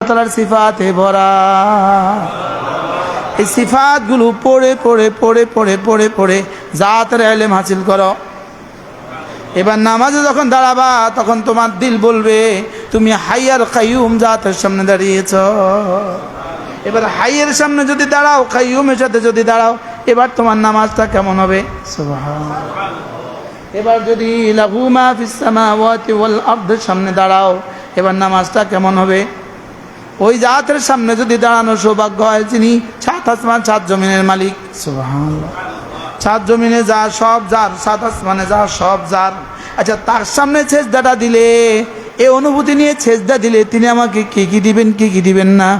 তাআলার সিফাতে ভরা। এই সিফাতগুলো পড়ে পড়ে পড়ে পড়ে পড়ে পড়ে জাতের ইলম হাসিল করো। এবার নামাজে যখন দাঁড়াবা তখন তোমার দিল বলবে তুমি হাইয়ার কাইয়ুম জাতের সামনে দাঁড়িয়েছ। এবার হাইয়ের সামনে যদি দাঁড়াও, কাইয়ুমের সাথে যদি দাঁড়াও, এবার তোমার নামাজটা কেমন হবে? সুবহানাল্লাহ। এবার যদি লাহু মা ফিস সামাওয়াতি ওয়াল আরদের সামনে দাঁড়াও, এবার নামাজটা কেমন হবে? ওই জাতের সামনে যদি দাঁড়ানো সৌভাগ্য হয়, যিনি সাত আসমান সাত জমিনের মালিক। সুবহানাল্লাহ। সাত জমিনে যা সব যার, সাত আসমানে যা সব যার। আচ্ছা, তার সামনে সেজদাটা দিলে, এই অনুভূতি নিয়ে সেজদা দিলে তিনি আমাকে কি কি দিবেন, কি কি দিবেন না?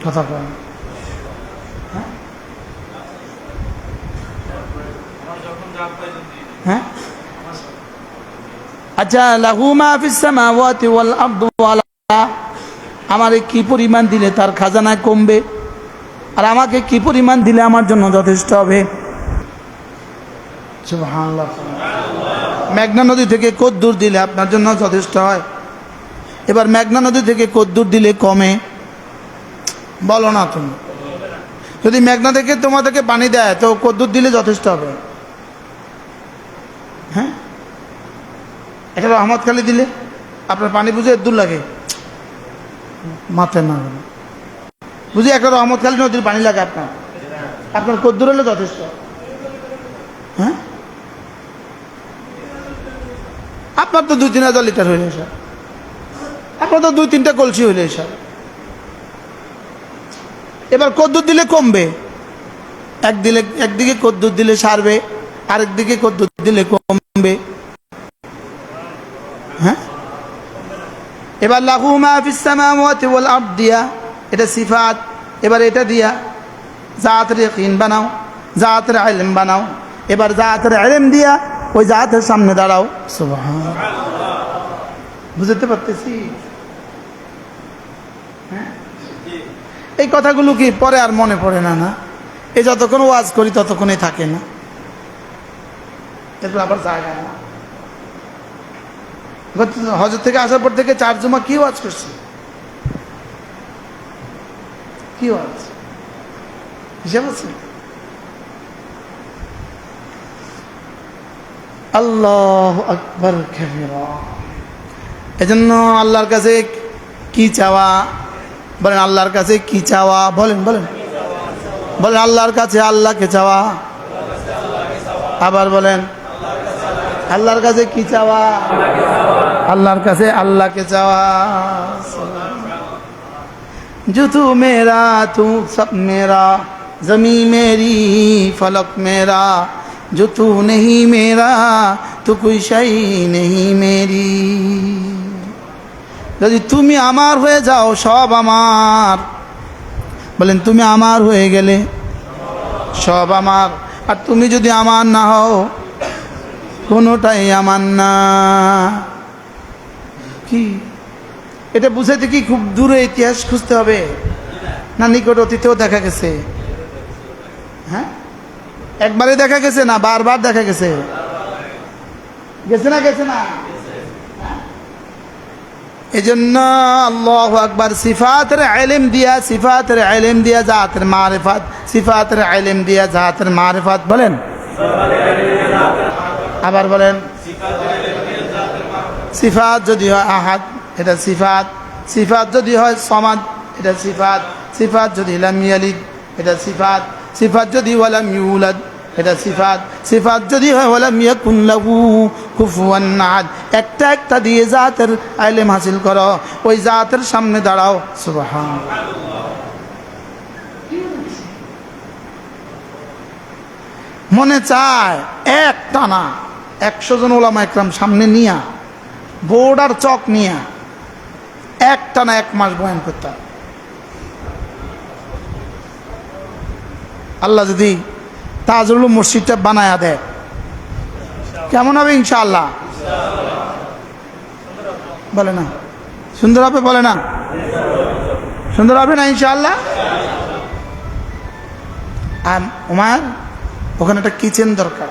কথা বলেন। হ্যাঁ, আচ্ছা, লাহু মা ফিস সামাওয়াতি ওয়াল আরদি ওয়ালা, আমারে কি পরিমাণ দিলে তার খাজানা কমবে, আর আমাকে কি পরিমাণ দিলে আমার জন্য যথেষ্ট হবে? সুবহানাল্লাহ। মেঘনা নদী থেকে কদ্দুর দিলে আপনার জন্য যথেষ্ট হয়? এবার মেঘনা নদী থেকে কদ্দুর দিলে কমে? বলো না তুমি। যদি মেঘনা থেকে তোমাদেরকে পানি দেয় তো কদ্দুর দিলে যথেষ্ট হবে? হ্যাঁ, একটা রহমতখালি দিলে আপনার পানি বুঝে দূর লাগে? মাথায় না বুঝি একটা রহমতখালি নদীর পানি লাগে আপনার, আপনার কদ্দুর হলে যথেষ্ট? হ্যাঁ, আপনার তো 2-3 লিটার হইলে স্যার, আপনার তো 2-3টা কলসি হইলে স্যার। এবার কদ্দুর দিলে কমবে, একদিকে কদ্দুর দিলে সারবে, আরেকদিকে কদ্দুর দিলে কমবে। হ্যাঁ, এবার লাহু মা ফিস সামাওয়াতি ওয়াল আরদ দিয়া, এটা সিফাত। এবার এটা দিয়া জাতের ইয়াকিন বানাও, জাতের ইলম বানাও। এবার জাতের ইলম দিয়া ওই জাতের সামনে দাঁড়াও। সুবহানাল্লাহ। বুঝতে পারতেছি? হ্যাঁ, এই কথাগুলো কি পরে আর মনে পড়ে না? না, এই যতক্ষণ ওয়াজ করি ততক্ষণই থাকে না, এরপর আবার জায়গা না। হজর থেকে আসার পর থেকে 4 জুমা কি ওয়াজ করছি, কি ওয়াজ হিসাব আছে? আল্লাহু আকবার কাবীরা। এজন্য আল্লাহর কাছে কি চাওয়া? বলেন আল্লাহর কাছে কি চাওয়া? বলেন বলেন বলেন আল্লাহর কাছে আল্লাহকে চাওয়া। আবার বলেন আল্লাহর কাছে কি চাওয়া? আল্লাহর কাছে আল্লাহকে চাওয়া। जो तू मेरा तू सब मेरा, जमी मेरी फलक मेरा, जो तू नहीं मेरा तो कोई शई नहीं मेरी। যদি তুমি আমার হয়ে যাও সব আমার। বলেন তুমি আমার হয়ে গেলে সব আমার, আর তুমি যদি আমার না হও কোনোটাই আমার না। কি এটা বুঝাইতে কি খুব দূরে ইতিহাস খুঁজতে হবে, না নিকট অতীতেও দেখা গেছে? হ্যাঁ, একবারে দেখা গেছে না বারবার দেখা গেছে? গেছে না গেছে না? এজন্য আল্লাহু আকবার। সিফাতের ইলম দিয়া, সিফাতের ইলম দিয়া জাতের মারিফাত, সিফাতের ইলম দিয়া জাতের মারিফাত। বলেন আবার বলেন। সিফাত যদি হয় আহাদ, এটা সিফাত। সিফাত যদি হয় সমাদ, এটা সিফাত। সিফাত যদি লাম ইয়ালিদ, এটা সিফাত। সিফাত যদি ওয়ালাম ইউলাদ, এটা সিফাত। সিফাত যদি হয় ওয়ালাম ইয়াকুন লাহু কুফুয়ান আহাদ। একটা একটা দিয়ে জাতের ইলম হাসিল করো, ওই জাতের সামনে দাঁড়াও। সুবহানাল্লাহ। মনে চায় এক টানা 100 জন ওলামা একরাম সামনে নিয়া, বোর্ড আর চক নিয়া এক টানা 1 মাস বয়ান করতাম। আল্লাহ যদি তাজুল মসজিদটা বানায়া দেয় কেমন হবে? ইনশাআল্লাহ বলে না? সুন্দর হবে? বলে না সুন্দর হবে না? ইনশাআল্লাহ। আর ওমার ওখানে একটা কিচেন দরকার,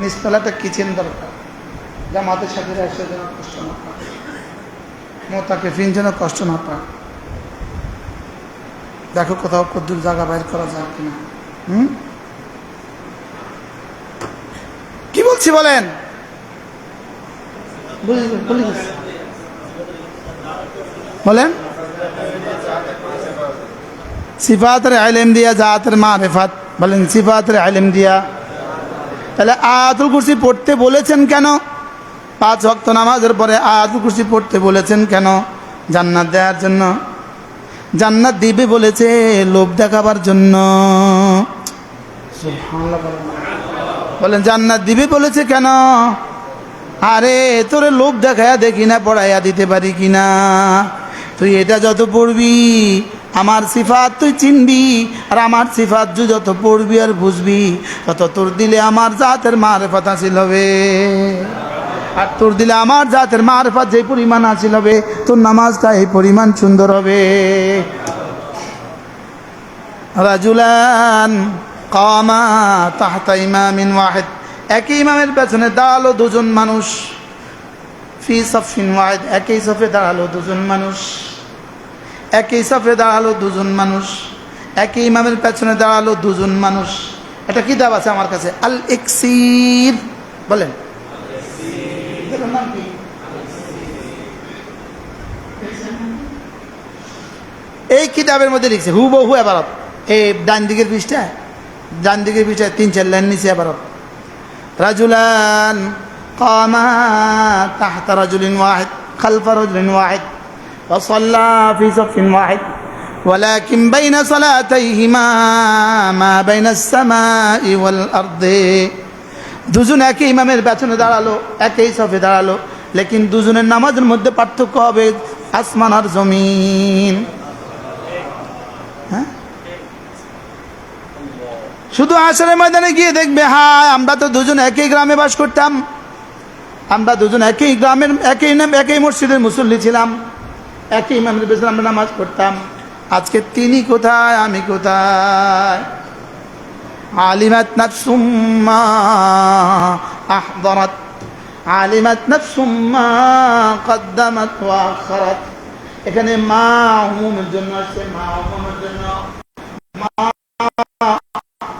নিচতলা একটা কিচেন দরকার, জামাতের সাথে 100 জন কষ্ট না। মোতাকিফিন যেন কষ্ট না পায়। দেখো কোথাও কদ্দুর জায়গা বাইর করা যায় কিনা। কি বলছি বলেন? বলেন সিফাতের ইলম দিয়া জাতের মারিফাত, বলেন সিফাতের ইলম দিয়া। তাহলে আয়াতুল কুরসি পড়তে বলেছেন কেন? 5 ওয়াক্ত নামাজের পরে আয়াতুল কুরসি পড়তে বলেছেন কেন? জান্নাত দেওয়ার জন্য। জান্নাত দিবে বলেছে লোভ দেখাবার জন্য। বলেন জান্নাত দিবে বলেছে কেন? আরে তোরে লোভ দেখায়া দেখি না পড়াইয়া দিতে পারি কিনা। তুই এটা যত পড়বি আমার সিফাত তুই চিনবি, আর আমার সিফাত যত পড়বি আর বুঝবি তত তোর দিলে আমার জাতের মারিফাত হাসিল হবে। আর তোর দিলে আমার জাতের মারিফাত যে পরিমাণ হাসিল হবে তোর নামাজটা এই পরিমাণ সুন্দর হবে। রাজুলান কামা তাহতা ইমামিন ওয়াহিদ, একই ইমামের পেছনে দাঁড়ালো দুজন মানুষ। ফি সাফিন ওয়াহিদ, একই সফে দাঁড়ালো দুজন মানুষ। একই সফে দাঁড়ালো দুজন মানুষ, একই ইমামের পেছনে দাঁড়ালো দুজন মানুষ। এটা কিতাব আছে আমার কাছে, আল ইকসির। বলেন এই কিতাবের মধ্যে লিখছে হুবহু এবারত। এই ডান দিকের পৃষ্ঠায় 3-4 লাইন নিচে এবারত। রাজুলান কামা তাহতা রাজুলিন ওয়াহিদ খালফা রাজুলিন ওয়াহিদ وصلى في صف واحد ولكن بين صلاتيهما ما بين السماء والأرض। দুজন একই ইমামের পেছনে দাঁড়ালো, একই সফে দাঁড়ালো, লেকিন দুজনের নামাজের মধ্যে পার্থক্য হবে আসমান আর জমিন। হ্যাঁ, শুধু আসরের ময়দানে গিয়ে দেখবে হ্যাঁ আমরা তো দুজন একই গ্রামে বাস করতাম, আমরা দুজন একই গ্রামের একই মসজিদের মুসল্লি ছিলাম, একই ইমামের পেছনে আমরা নামাজ পড়তাম। আজকে তিনি কোথায়, আমি কোথায়? আলিমাত নাফসুম মা আহদারাত, আলিমাত নাফসুম মা কদ্দামাত ওয়া আখারাত। এখানে মা উমুমের জন্য আসছে, মা উমুমের জন্য, মা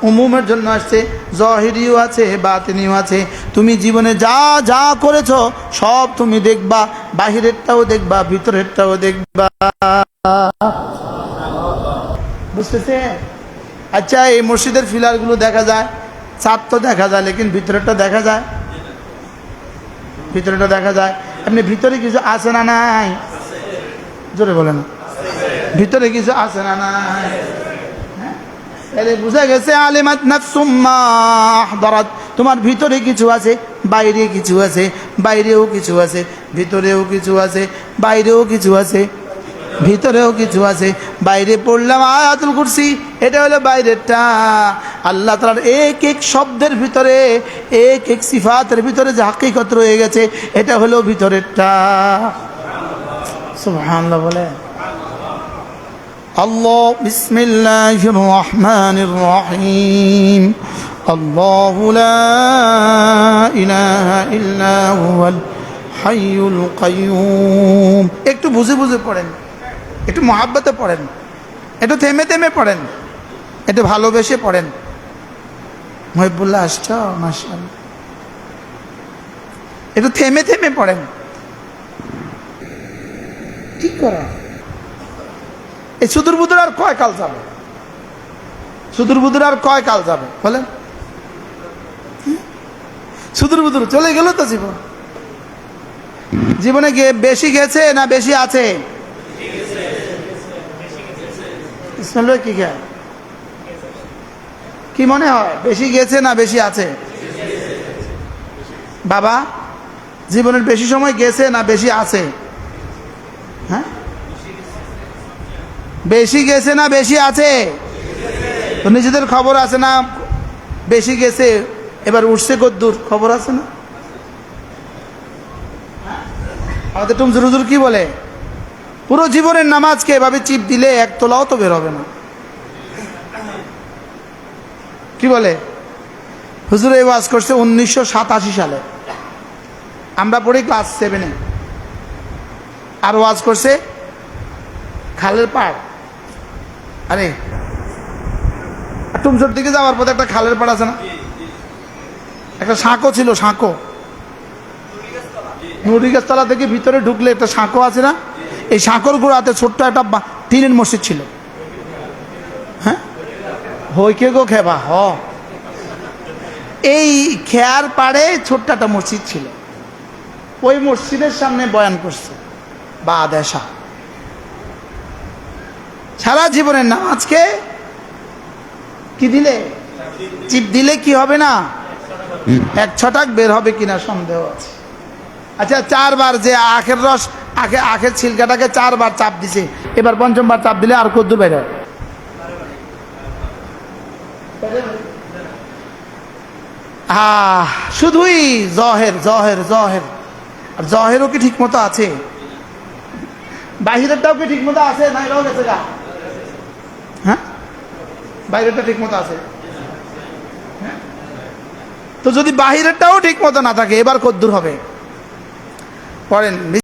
উমুমের জন্য আসছে, জহিরিও আছে বাতিনিও আছে। তুমি জীবনে যা যা করেছো সব তুমি দেখবা, বাহিরেরটাও দেখবা ভিতরেরটাও দেখবা। বুঝতেছে? আচ্ছা এই মসজিদের ফিলারগুলো দেখা যায়, ছাদ তো দেখা যায়, লেকিন ভিতরেরটা দেখা যায়? ভিতরেটা দেখা যায়। এমনি ভিতরে কিছু আছে না নাই? জোরে বলে না, ভিতরে কিছু আছে না নাই? বুঝা গেছে আলিমাত নাফসুম মা আহদারাত, তোমার ভিতরে কিছু আছে, বাইরে কিছু আছে, বাইরেও কিছু আছে, ভিতরেও কিছু আছে, বাইরেও কিছু আছে, ভিতরেও কিছু আছে। বাইরে পড়লাম আয়াতুল কুরসি, এটা হলো বাইরেরটা। আল্লাহ তাআলার এক এক শব্দের ভিতরে, এক এক সিফাতের ভিতরে যে হাকিকত রয়ে গেছে এটা হলো ভিতরেরটা। সুবহানাল্লাহ বলে আল্লাহ। বিসমিল্লাহির রহমানির রহিম। আল্লাহু লা ইলাহা ইল্লা হুয়াল হাইয়ুল কাইয়্যুম। একটু বুঝে বুঝে পড়েন, একটু মহাব্বতে পড়েন, একটু থেমে থেমে পড়েন, একটু ভালোবেসে পড়েন। মহিবুল্লাহ আসছ, মাশাআল্লাহ। একটু থেমে থেমে পড়েন, ঠিক করা। এই সুদূর বুদুর আর কয় কাল যাবে? সুদূর বুদুর আর কয় কাল যাবে বলেন? সুদূর বুদুর চলে গেল তো জীবন। জীবনে গিয়ে বেশি গেছে না বেশি আছে? ইসমাইল কি খায়, কি মনে হয় বেশি গেছে না বেশি আছে? বাবা জীবনের বেশি সময় গেছে না বেশি আছে? হ্যাঁ, বেশি গেছে না বেশি আছে? তো নিজেদের খবর আছে না? বেশি গেছে, এবার উঠছে কদ্দুর খবর আছে না? আমাদের টুমজুর হুজুর কি বলে, পুরো জীবনের নামাজকে এভাবে চিপ দিলে এক তোলাও তো বের হবে না। কি বলে হুজুর? এই ওয়াজ করছে 1987 সালে, আমরা পড়ি ক্লাস 7-এ। আর ওয়াজ করছে খালের পাড়। আরে টুমসোর দিকে যাওয়ার পথে একটা খালের পাড় আছে না, একটা সাঁকো ছিল, সাঁকো নুরিগাছতলা থেকে ভিতরে ঢুকলে একটা সাঁকো আছে না, এই সাঁকোর গোড়াতে ছোট্ট একটা টিনের মসজিদ ছিল। হ্যাঁ হইকে গো খেবা হ, এই খেয়ার পাড়ে ছোট্ট একটা মসজিদ ছিল। ওই মসজিদের সামনে বয়ান করছে বা আদেশা সারা জীবনের নামাজকে কি দিলে, চিপ দিলে কি হবে না, 1 ছটাক বের হবে কিনা সন্দেহ আছে। আচ্ছা 4 বার যে আখের রস, আখের ছিলকাটাকে 4 বার চাপ দিছে, এবার 5ম বার চাপ দিলে আর কদ্দুর বের হয়? শুধুই জহের জহের জহের। আর জহেরও কি ঠিক মতো আছে? বাহিরেরটাও কি ঠিক মতো আছে না এটাও গেছে গা? হ্যাঁ বাইরেরটা ঠিক মতো আছে। তো যদি বাহিরেরটাও ঠিক মতো না থাকে এবার কদ্দুর হবে? পড়েন।